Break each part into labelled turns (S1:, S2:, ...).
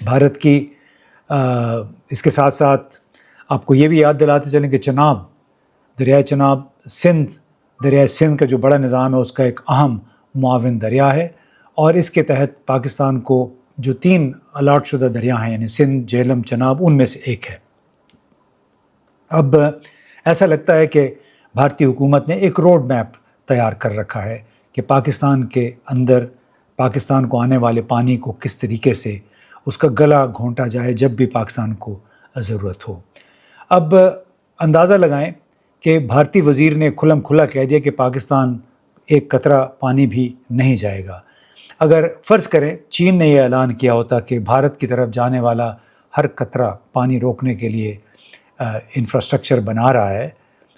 S1: بھارت کی اس کے ساتھ ساتھ آپ کو یہ بھی یاد دلاتے چلیں کہ چناب، دریائے چناب دریائے سندھ کا جو بڑا نظام ہے اس کا ایک اہم معاون دریا ہے، اور اس کے تحت پاکستان کو جو 3 الاٹ شدہ دریا ہیں یعنی سندھ، جہلم، چناب، ان میں سے ایک ہے۔ اب ایسا لگتا ہے کہ بھارتی حکومت نے ایک روڈ میپ تیار کر رکھا ہے کہ پاکستان کے اندر پاکستان کو آنے والے پانی کو کس طریقے سے اس کا گلا گھونٹا جائے جب بھی پاکستان کو ضرورت ہو۔ اب اندازہ لگائیں کہ بھارتی وزیر نے کھلم کھلا کہہ دیا کہ پاکستان ایک قطرہ پانی بھی نہیں جائے گا۔ اگر فرض کریں چین نے یہ اعلان کیا ہوتا کہ بھارت کی طرف جانے والا ہر قطرہ پانی روکنے کے لیے انفراسٹرکچر بنا رہا ہے،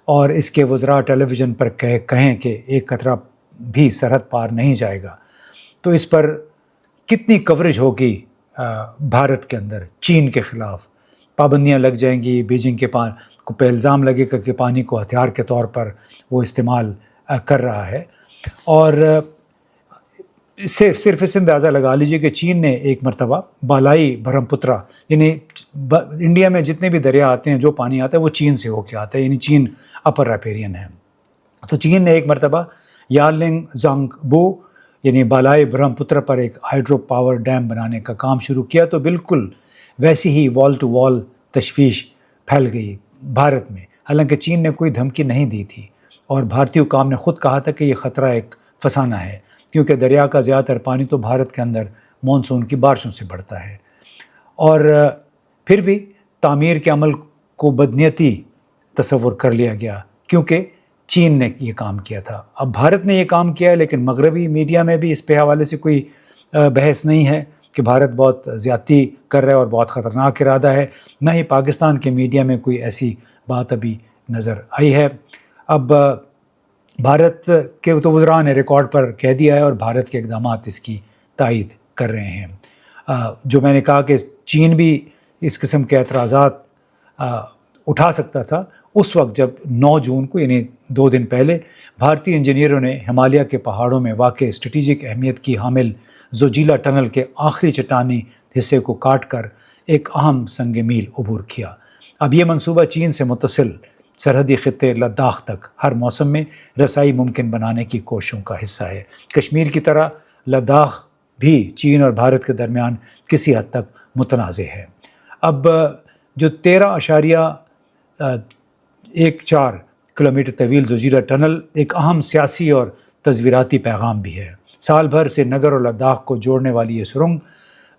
S1: اور اس کے وزراء ٹیلی ویژن پر کہیں کہ ایک قطرہ بھی سرحد پار نہیں جائے گا، تو اس پر کتنی کوریج ہوگی بھارت کے اندر چین کے خلاف، پابندیاں لگ جائیں گی، بیجنگ کے کو پہ الزام لگے گا کہ پانی کو ہتھیار کے طور پر وہ استعمال کر رہا ہے۔ اور صرف اس اندازہ لگا لیجئے کہ چین نے ایک مرتبہ بالائی برہم پترا، یعنی انڈیا میں جتنے بھی دریا آتے ہیں جو پانی آتا ہے وہ چین سے ہو کے آتا ہے، یعنی چین اپر ریپیرین ہے، تو چین نے ایک مرتبہ یارلنگ زانگ بو یعنی بالائی برہم پترا پر ایک ہائیڈرو پاور ڈیم بنانے کا کام شروع کیا، تو بالکل ویسی ہی وال ٹو وال تشویش پھیل گئی بھارت میں، حالانکہ چین نے کوئی دھمکی نہیں دی تھی، اور بھارتی حکام نے خود کہا تھا کہ یہ خطرہ ایک فسانہ ہے، کیونکہ دریا کا زیادہ تر پانی تو بھارت کے اندر مانسون کی بارشوں سے بڑھتا ہے۔ اور پھر بھی تعمیر کے عمل کو بدنیتی تصور کر لیا گیا کیونکہ چین نے یہ کام کیا تھا۔ اب بھارت نے یہ کام کیا ہے، لیکن مغربی میڈیا میں بھی اس پہ حوالے سے کوئی بحث نہیں ہے کہ بھارت بہت زیادتی کر رہا ہے اور بہت خطرناک ارادہ ہے، نہ ہی پاکستان کے میڈیا میں کوئی ایسی بات ابھی نظر آئی ہے۔ اب بھارت کے تو وزراء نے ریکارڈ پر کہہ دیا ہے اور بھارت کے اقدامات اس کی تائید کر رہے ہیں۔ جو میں نے کہا کہ چین بھی اس قسم کے اعتراضات اٹھا سکتا تھا، اس وقت جب 9 جون کو یعنی 2 دن پہلے بھارتی انجینئروں نے ہمالیہ کے پہاڑوں میں واقع اسٹریٹجک اہمیت کی حامل زوجیلا ٹنل کے آخری چٹانی حصے کو کاٹ کر ایک اہم سنگ میل عبور کیا۔ اب یہ منصوبہ چین سے متصل سرحدی خطے لداخ تک ہر موسم میں رسائی ممکن بنانے کی کوششوں کا حصہ ہے۔ کشمیر کی طرح لداخ بھی چین اور بھارت کے درمیان کسی حد تک متنازع ہے۔ اب جو 13.14 کلومیٹر طویل زوجیلا ٹنل ایک اہم سیاسی اور تصویراتی پیغام بھی ہے۔ سال بھر سے نگر اور لداخ کو جوڑنے والی یہ سرنگ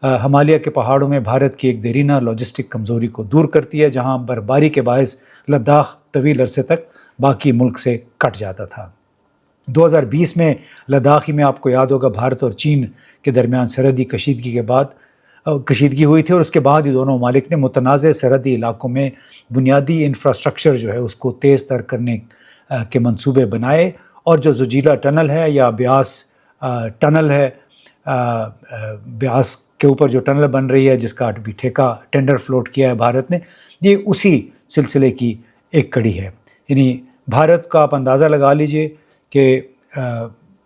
S1: ہمالیہ کے پہاڑوں میں بھارت کی ایک دیرینہ لاجسٹک کمزوری کو دور کرتی ہے، جہاں برفباری کے باعث لداخ طویل عرصے تک باقی ملک سے کٹ جاتا تھا۔ 2020 میں لداخ میں آپ کو یاد ہوگا بھارت اور چین کے درمیان سرحدی کشیدگی ہوئی تھی، اور اس کے بعد ہی دونوں ممالک نے متنازع سرحدی علاقوں میں بنیادی انفراسٹرکچر جو ہے اس کو تیز تر کرنے کے منصوبے بنائے، اور جو زوجیلا ٹنل ہے یا بیاس ٹنل ہے، بیاس کے اوپر جو ٹنل بن رہی ہے جس کا ابھی ٹھیکہ ٹینڈر فلوٹ کیا ہے بھارت نے، یہ اسی سلسلے کی ایک کڑی ہے۔ یعنی بھارت کا آپ اندازہ لگا لیجئے کہ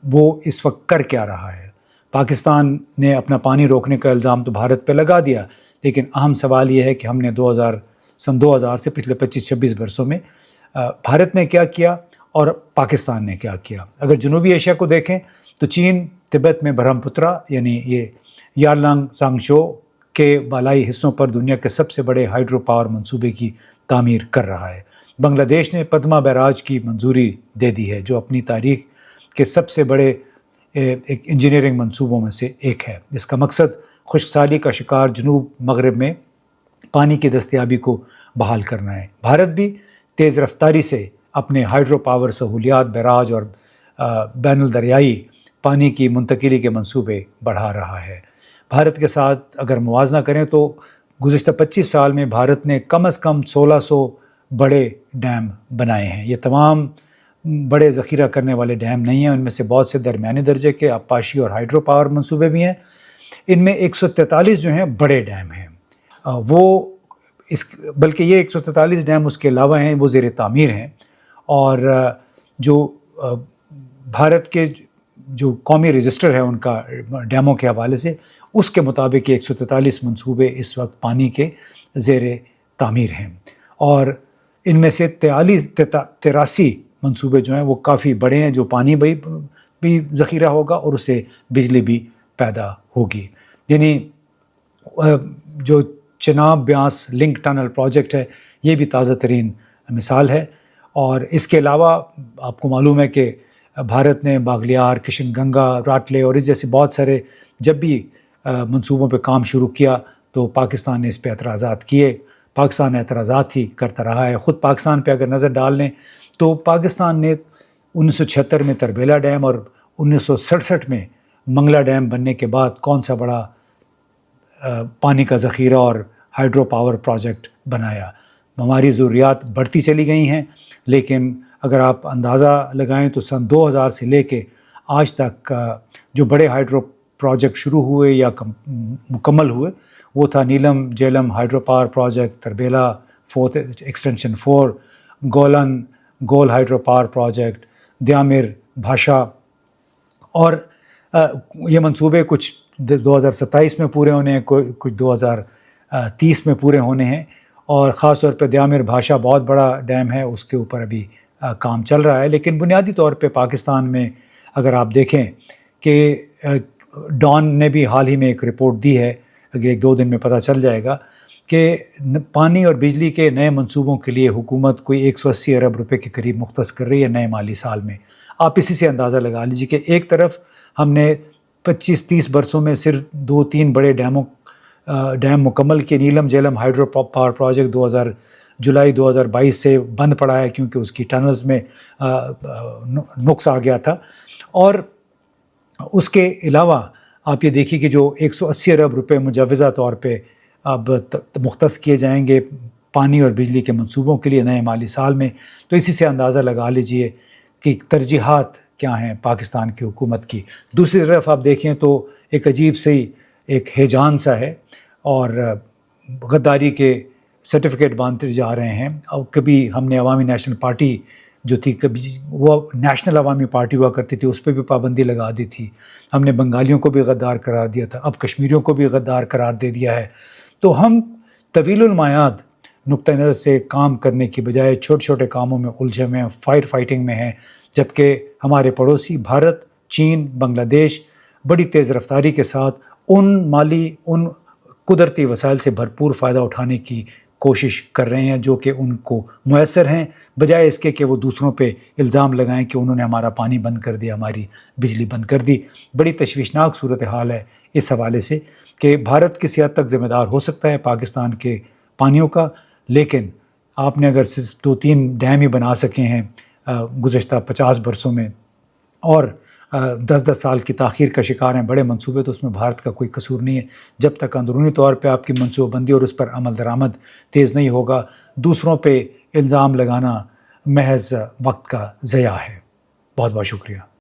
S1: وہ اس وقت کر کیا رہا ہے۔ پاکستان نے اپنا پانی روکنے کا الزام تو بھارت پہ لگا دیا، لیکن اہم سوال یہ ہے کہ ہم نے سن 2000 سے پچھلے 25-26 برسوں میں بھارت نے کیا کیا اور پاکستان نے کیا کیا۔ اگر جنوبی ایشیا کو دیکھیں تو چین تبت میں برہم پترا یعنی یہ یارلانگ زانگشو کے بالائی حصوں پر دنیا کے سب سے بڑے ہائیڈرو پاور منصوبے کی تعمیر کر رہا ہے۔ بنگلہ دیش نے پدما بیراج کی منظوری دے دی ہے، جو اپنی تاریخ کے سب سے بڑے ایک انجینئرنگ منصوبوں میں سے ایک ہے، جس کا مقصد خشک سالی کا شکار جنوب مغرب میں پانی کی دستیابی کو بحال کرنا ہے۔ بھارت بھی تیز رفتاری سے اپنے ہائیڈرو پاور سہولیات، بیراج اور بین الدریائی پانی کی منتقلی کے منصوبے بڑھا رہا ہے۔ بھارت کے ساتھ اگر موازنہ کریں تو گزشتہ 25 سال میں بھارت نے کم از کم 1600 بڑے ڈیم بنائے ہیں۔ یہ تمام بڑے ذخیرہ کرنے والے ڈیم نہیں ہیں، ان میں سے بہت سے درمیانے درجے کے آبپاشی اور ہائیڈرو پاور منصوبے بھی ہیں۔ ان میں 143 جو ہیں بڑے ڈیم ہیں، بلکہ یہ 143 ڈیم اس کے علاوہ ہیں، وہ زیر تعمیر ہیں، اور جو بھارت کے جو قومی رجسٹر ہے ان کا ڈیموں کے حوالے سے، اس کے مطابق 143 منصوبے اس وقت پانی کے زیر تعمیر ہیں، اور ان میں سے 83 منصوبے جو ہیں وہ کافی بڑے ہیں، جو پانی بھی ذخیرہ ہوگا اور اس سے بجلی بھی پیدا ہوگی. یعنی جو چناب بیانس لنک ٹنل پروجیکٹ ہے یہ بھی تازہ ترین مثال ہے. اور اس کے علاوہ آپ کو معلوم ہے کہ بھارت نے باگلیار، کشن گنگا، راٹلے اور اس جیسے بہت سارے جب بھی منصوبوں پہ کام شروع کیا تو پاکستان نے اس پہ اعتراضات کیے. پاکستان اعتراضات ہی کرتا رہا ہے. خود پاکستان پہ اگر نظر ڈال لیں تو پاکستان نے 1976 میں تربیلا ڈیم اور 1967 میں منگلا ڈیم بننے کے بعد کون سا بڑا پانی کا ذخیرہ اور ہائیڈرو پاور پروجیکٹ بنایا. ہماری ضروریات بڑھتی چلی گئی ہیں، لیکن اگر آپ اندازہ لگائیں تو سن 2000 سے لے کے آج تک جو بڑے ہائیڈرو پروجیکٹ شروع ہوئے یا مکمل ہوئے وہ تھا Neelum Jhelum hydro power project, Tarbela 4 extension 4، Golen Gol hydro power project, Diamer Bhasha. اور یہ منصوبے کچھ 2027 میں پورے ہونے ہیں، کچھ 2030 میں پورے ہونے ہیں. اور خاص طور پہ دیامر بھاشا بہت بڑا ڈیم ہے، اس کے اوپر ابھی کام چل رہا ہے. لیکن بنیادی طور پہ پاکستان میں اگر آپ دیکھیں کہ ڈان نے بھی حال ہی میں ایک رپورٹ دی ہے، اگر 1-2 دن میں پتہ چل جائے گا کہ پانی اور بجلی کے نئے منصوبوں کے لیے حکومت کوئی 180 ارب روپے کے قریب مختص کر رہی ہے نئے مالی سال میں. آپ اسی سے اندازہ لگا لیجیے کہ ایک طرف ہم نے 25-30 برسوں میں صرف 2-3 بڑے ڈیم مکمل کیے. نیلم جیلم ہائیڈرو پاور پروجیکٹ جولائی 2022 سے بند پڑا ہے کیونکہ اس کی ٹنلز میں نقص آ گیا تھا. اور اس کے علاوہ آپ یہ دیکھیے کہ جو 180 ارب روپے مجوزہ طور پہ اب مختص کیے جائیں گے پانی اور بجلی کے منصوبوں کے لیے نئے مالی سال میں، تو اسی سے اندازہ لگا لیجئے کہ ترجیحات کیا ہیں پاکستان کی حکومت کی. دوسری طرف آپ دیکھیں تو ایک عجیب سی ایک ہیجان سا ہے اور غداری کے سرٹیفکیٹ باندھتے جا رہے ہیں. اور کبھی ہم نے عوامی نیشنل پارٹی جو تھی، کبھی وہ نیشنل عوامی پارٹی ہوا کرتی تھی، اس پہ بھی پابندی لگا دی تھی. ہم نے بنگالیوں کو بھی غدار قرار دیا تھا، اب کشمیریوں کو بھی غدار قرار دے دیا ہے. تو ہم طویل المیعاد نقطہ نظر سے کام کرنے کی بجائے چھوٹے چھوٹے کاموں میں الجھے ہوئے ہیں، فائر فائٹنگ میں ہیں، جبکہ ہمارے پڑوسی بھارت، چین، بنگلہ دیش بڑی تیز رفتاری کے ساتھ ان قدرتی وسائل سے بھرپور فائدہ اٹھانے کی کوشش کر رہے ہیں جو کہ ان کو میسر ہیں، بجائے اس کے کہ وہ دوسروں پہ الزام لگائیں کہ انہوں نے ہمارا پانی بند کر دیا، ہماری بجلی بند کر دی. بڑی تشویشناک صورتحال ہے اس حوالے سے کہ بھارت کسی حد تک ذمہ دار ہو سکتا ہے پاکستان کے پانیوں کا، لیکن آپ نے اگر صرف 2-3 ڈیم ہی بنا سکے ہیں گزشتہ 50 برسوں میں اور 10-10 سال کی تاخیر کا شکار ہیں بڑے منصوبے، تو اس میں بھارت کا کوئی قصور نہیں ہے. جب تک اندرونی طور پہ آپ کی منصوبہ بندی اور اس پر عمل درآمد تیز نہیں ہوگا، دوسروں پہ الزام لگانا محض وقت کا ضیاع ہے. بہت بہت شکریہ.